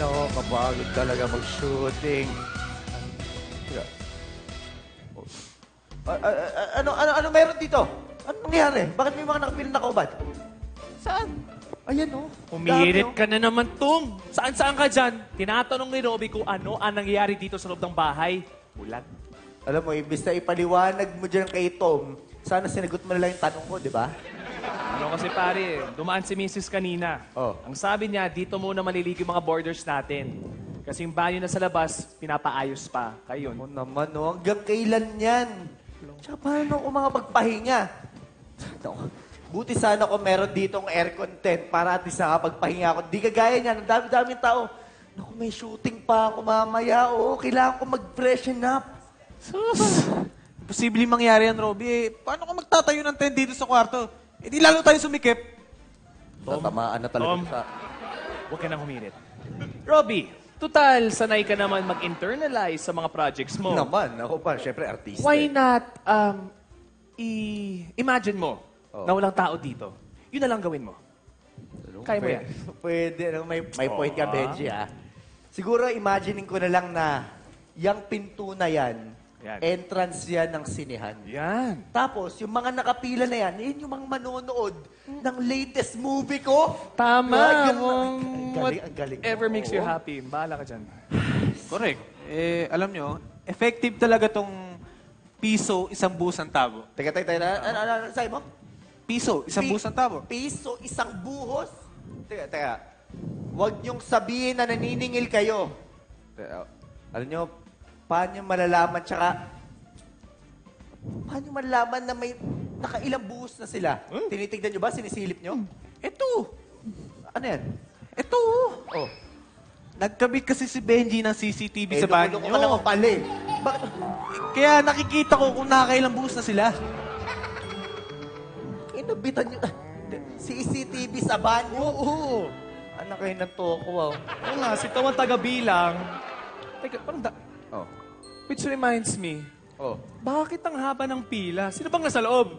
nako, kapagod talaga mag-shooting. Ano meron dito? Ano nangyari? Bakit may mga nakapil na kaubad? Saan? Ayan, oh. Umiirit Dami, ka na naman, Tom. Saan ka dyan? Tinatanong ni Robby kung ano ang nangyayari dito sa loob ng bahay. Bulat. Alam mo, imbis na ipaliwanag mo dyan kay Tom, sana sinagot mo na lang yung tanong ko, di ba? Ano kasi pare, dumaan si Mrs. kanina. Oh. Ang sabi niya, dito muna maliligo yung mga borders natin. Kasi yung banyo na sa labas, pinapaayos pa. Kayo. Ako naman, no? Hanggang kailan yan? Tsaka paano ako mga magpahinga? Naku, buti sana kung meron ditong air content para at least nakapagpahinga ako. Di kagaya niyan, ang dami-daming tao. Naku, may shooting pa ako mamaya. Oo, kailangan ko mag-freshen up. Sus! Imposible mangyari yan, Robby. Eh, paano ka magtatayo ng tent dito sa kwarto? Eh, di lalo tayo sumikip. Tatamaan na talaga Tom. sa... Huwag ka nang humirit. Robby, total, sanay ka naman mag-internalize sa mga projects mo. Naman, ako pa, syempre artista. Why not, imagine mo Oh. na walang tao dito. Yun na lang gawin mo. Kaya mo yan. Pwede. Ano, may point ka, Benji, ah. Siguro, imagining ko na lang na yung pinto na yan, entrance yan ng sinehan. Yan. Tapos, yung mga nakapila na yan, yun yung mga manonood ng latest movie ko. Tama. Ang galing. Whatever makes you happy. Bahala ka dyan. Correct. Eh, alam nyo, effective talaga tong piso, isang buhos ang tabo. Teka. Ano sabi mo? Piso, isang buhos ang tabo. Piso, isang buhos? Teka. Huwag niyong sabihin na naniningil kayo. Alam niyo, paano malalaman, tsaka, paano malalaman na may nakailang buhos na sila? Tinitignan niyo ba? Sinisilip niyo? Ito. Ano yan? Ito. Oh. Nagkabit kasi si Benji ng CCTV sa banyo. Loko ka naman pala eh. Bakit? Kaya nakikita ko kung nakakailang buhos na sila. Inabitan niyo. CCTV sa banyo? Oo. Anak kayo ng toko, wow. Oo nga, si Tom ang taga-bilang. Teka, parang Oh. which reminds me, Oh. bakit ang haba ng pila? Sino bang nasa loob?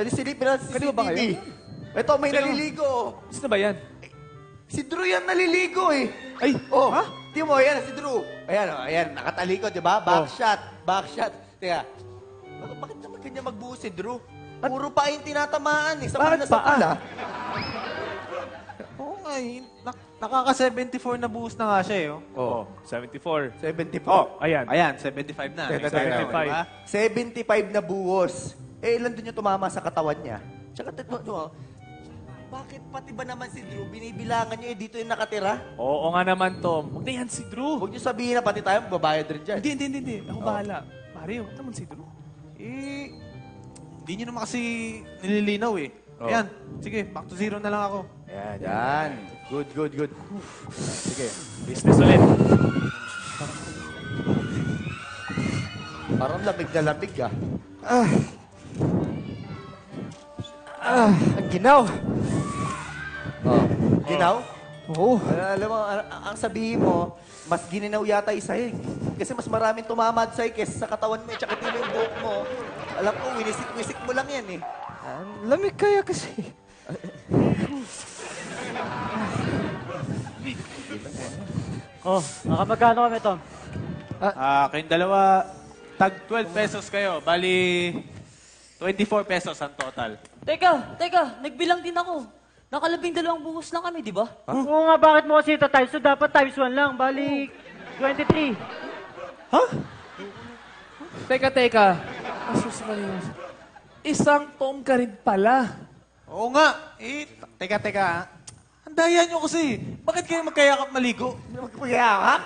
Silipin na si Kanino ba CCTV. kayo? Ito, may Sino? naliligo. Sino ba yan? Si Drew yan naliligo eh. Ay, Oh, ha? Tingnan mo, ayan, si Drew. Ayan, nakatalikod, di ba? Backshot. Teka, bakit naman kanya magbuo si Drew? Puro pa yung tinatamaan eh. Sa Bakit na sa paa? pala. Oo nga eh. Nakaka-74 na buhos na nga siya eh. Oh, 74. 74. Oh, ayan. Ayan, 75 na. Teka, 75. Diba? 75 na buhos. Eh, ilan doon yung tumama sa katawan niya? Tsaka, bakit pati ba naman si Drew, binibilangan niyo eh, dito yung nakatira? Oo nga naman, Tom. Huwag na yan si Drew. Huwag niyo sabihin na pati tayo babayad rin dyan. Hindi. Ako bahala. Pare, huwag naman si Drew. Eh, hindi nyo naman kasi nililinaw eh. Oh. Ayan, sige, back to zero na lang ako. Yan. Good. Sige. Business ulit. Parang lamig na lamig ah. Ang ginaw. Oh. Ginaw? Oo. Alam mo, ang sabihin mo, mas gininaw yata isa eh. Kasi mas maraming tumamad sa'yo kesa sa katawan mo eh. Tsaka tilo yung buhok mo. Alam ko, winisik-wisik mo lang yan eh. Lamig kaya kasi. Nakamagkano kami, Tom? Kayong dalawa, tag 12 pesos kayo. Bali, 24 pesos ang total. Teka, nagbilang din ako. Nakalabing-2 buhos lang kami, di ba? Oo nga, bakit mo kasi ito times 2? Dapat times 1 lang. Bali, 23. Teka. Asusunod. Isang Tom ka rin pala. Oo nga. Eh, teka. Ang daya nyo kasi. Bakit kayo magkayakap maligo? Magpagayakap?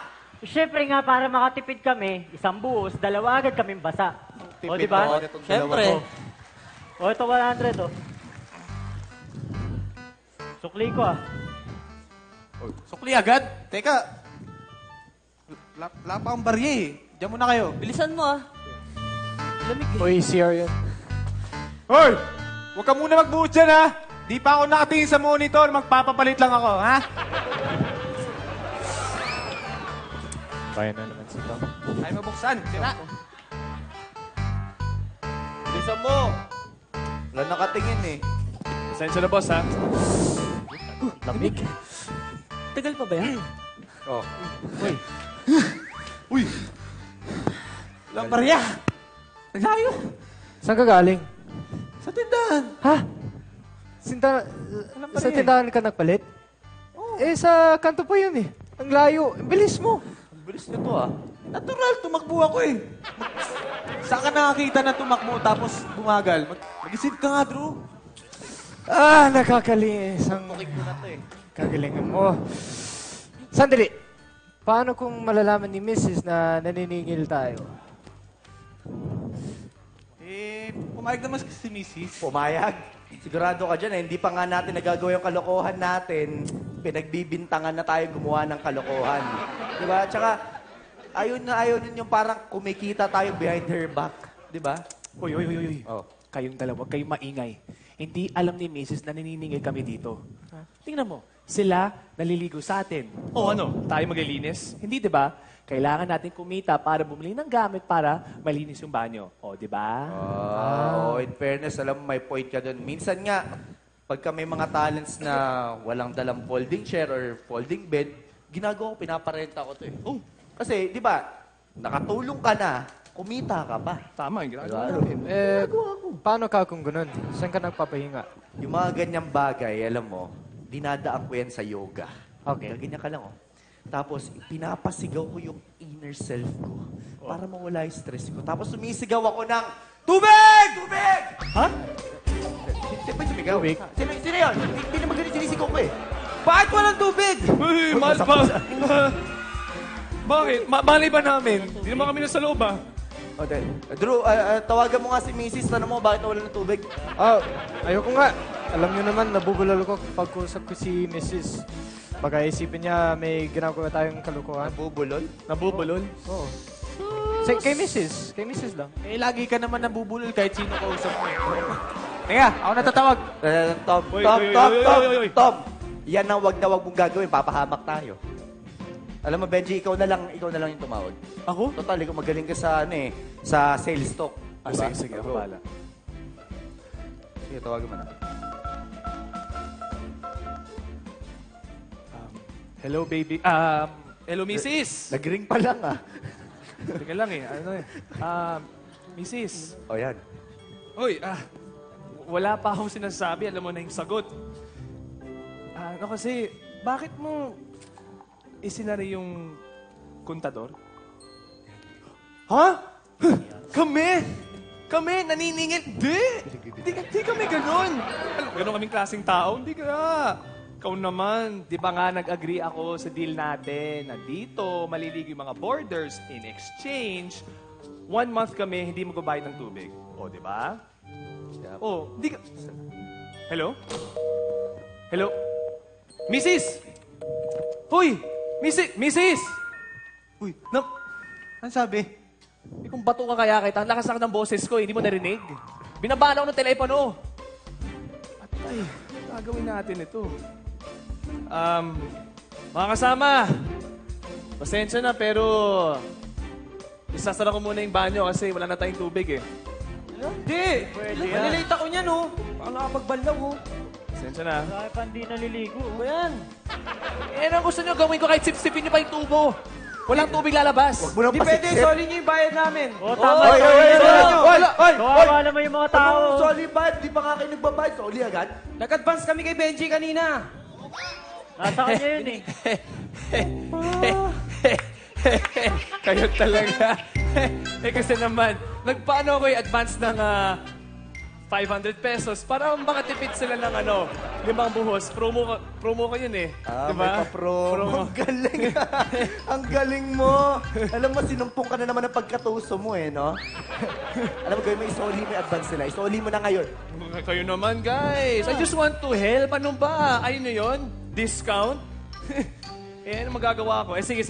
Siyempre nga, para makatipid kami, isang buhos, 2 agad kaming basa. O, di ba? Siyempre. O, ito 100, o. Sukli ko, ah. Sukli agad? Teka. Wala pa ang barya eh. Diyan muna kayo. Bilisan mo, ah. Lamig eh. Uy, CR yan. Hoy! Huwag ka muna magbuhos dyan, ha? Di pa ako nakatingin sa monitor. Magpapapalit lang ako, ha? Kaya na naman si Tom. Ay, mabuksan. Sira. Bilisan mo. Wala nakatingin eh. Pasensya na, boss, ha? Lamig. Tagal pa ba yan? Oh. Lambarya! Ang layo! Saan ka galing? Sa tindahan! Ha? Sa tindahan ka nagpalit? Eh, sa kanto pa yun eh. Ang layo. Ang bilis mo. Ang bilis nito ah. Natural, tumakbo ako eh. Saan ka nakakita na tumakbo tapos bumagal? Mag-isip ka nga, Drew. Ah, nakakaling. Isang Bukik ko na to eh. kagalingan mo. Sandali. Paano kung malalaman ni Mrs. na naniningil tayo? Pumayag naman si Mrs. Pumayag. Sigurado ka dyan eh. Hindi pa nga natin nagagawa yung kalokohan natin. Pinagbibintangan na tayo gumawa ng kalokohan. Diba? Tsaka, ayaw din yung parang kumikita tayo behind her back. Diba? Uy. Oh. Kayong dalawa, kayong maingay. Hindi alam ni Mrs. na naniningil kami dito. Tingnan mo, sila naliligo sa atin. O ano, tayo maglilinis? Hindi, di ba? Kailangan natin kumita para bumili ng gamit para malinis yung banyo. O, di ba? In fairness, alam mo, may point ka doon. Minsan nga, pagka may mga talents na walang dalang folding chair or folding bed, ginagawa ko, pinaparenta ko to eh. Oh. Kasi, di ba, nakatulong ka na, kumita ka pa. Tama, yung ginagawa Diba? natin. Eh, paano ka kung ganun? Saan ka nagpapahinga? Yung mga ganyang bagay, alam mo, dinadaan ko yan sa yoga. Okay. Ganyan ka lang, oh. Tapos, pinapasigaw ko yung inner self ko para mawala yung stress ko. Tapos, sumisigaw ako ng, Tubig! Tubig! Ha? Sino ba yung sumigaw? Tubig? Sino yun? Hindi naman ganun sinisigaw ko eh. Bakit walang tubig? Uy, mahal pa. Bakit? Malay ba namin? Hindi naman kami nasa loob, ah. Okay. Drew, tawagan mo nga si Mrs. Tanong mo bakit wala ng tubig. Ah, ayoko nga. Alam niyo naman, nabubulol ko pag kusap ko si Mrs. Baka isipin niya may ginagawa tayong kalukuhan. Bubulol? Nabubulol? Oo. Kay Mrs. Kay Mrs. lang. Eh, lagi ka naman nabubulol kahit sino kausap mo. Teka, ako natatawag. Tom, Uy, Tom, uy, Tom, uy, Tom, uy, uy. Tom. Yan ang wag na wag mong gagawin. Papahamak tayo. Alam mo, Benji, ikaw na lang yung tumawag. Ako? Total, ikaw magaling ka sa, sa sales talk. Ah, Diba? sige, ako bahala. Sige, tawagan mo na. Hello, baby. Hello, Mrs. Nag-ring pa lang ah. Teka lang eh. Ano eh. Mrs. O yan. Uy, wala pa akong sinasabi. Alam mo na yung sagot. Ano kasi, bakit mo isinari yung kontador? Ha? Kami? Naniningil? Di kami ganun. Ganun kaming klaseng tao? Hindi ka. Ikaw naman, di ba nga nag-agree ako sa deal natin na dito maliligo yung mga borders in exchange, 1 month kami hindi magbabayad ng tubig. O, di ba? Yep. Oh, di ka... Hello? Hello? Mrs. Hoy! Mrs. Uy, ano sabi? Kung bato ka kaya kita, ang lakas ng boses ko, hindi mo narinig. Binabaan ako ng telepono. Patay, gagawin natin ito. Mga kasama, pasensya na pero isasara ko muna yung banyo kasi wala na tayong tubig eh. Hindi! Manilate ako niyan, oh. Baka nakapagbanlaw, oh. Pasensya na. Kaya pa hindi naliligo. Ano yan? Eh, ano gusto nyo gawin ko kahit sipsipin nyo pa yung tubo? Walang tubig lalabas. Huwag mo nang Hindi pwede, pasipsip. soli niyo yung bayad namin. O, tama. Oy, oy, oy, oy, oy, Kawawa naman yung mga tao. Sorry ba? Di pa nga kayo nagbabayad. Sorry agad. Nag-advance kami kay Benji kanina. Nasa kanya yun eh. Kayo talaga. Kasi naman, nagpaano ako yung advance ng 500 pesos para makatipid sila ng 5 buhos. Promo ko yun eh. May pa-promo. Ang galing. Ang galing mo. Alam mo, sinumpong ka na naman ng pagkatuso mo eh, no? Alam mo, gawin mo, isoli mo yung advance nila. Isoli mo na ngayon. Kayo naman, guys. I just want to help. Ano ba? Ayun na yun? Discount? Eh, ano magagawa ko? Eh, sige.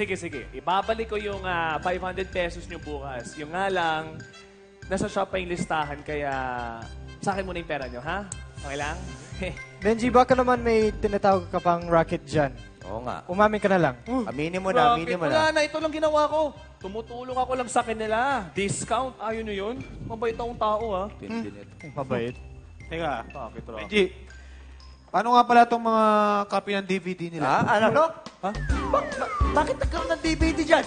Ibabalik ko yung 500 pesos nyo bukas. Yung nga lang, nasa shop pa yung listahan, kaya sa akin muna yung pera nyo, ha? Okay lang? Benji, baka naman may tinatawag ka pang racket dyan. Oo nga. Umamin ka na lang. Aminin mo na, aminin mo Wala na. na, ito lang ginawa ko. Tumutulong ako lang sa kanila. Discount, ayun na yun. Mabait akong tao, ha? Tindi nito. Mabait. Teka, Bakit, Rocky? Benji, Paano nga pala itong mga copy ng DVD nila? Ano? Ha? Bakit nagkaroon ng DVD dyan?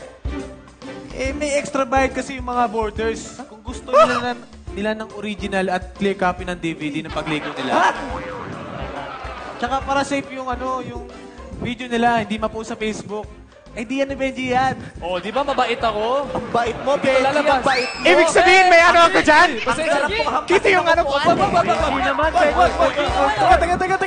Eh, may extra bayad kasi yung mga boarders. Kung gusto nila ng original at clear copy ng DVD ng pagligo nila. Tsaka para safe yung yung video nila, hindi ma-post sa Facebook. Eh, di yan ni Benji yan. Oh, di ba mabait ako? Ang bait mo, Benji. lalabas. Ang bait mo. Ibig sabihin, may ano ka dyan? Pasensya na po. Kasi yung ano po. Hindi naman, pwede. Teka.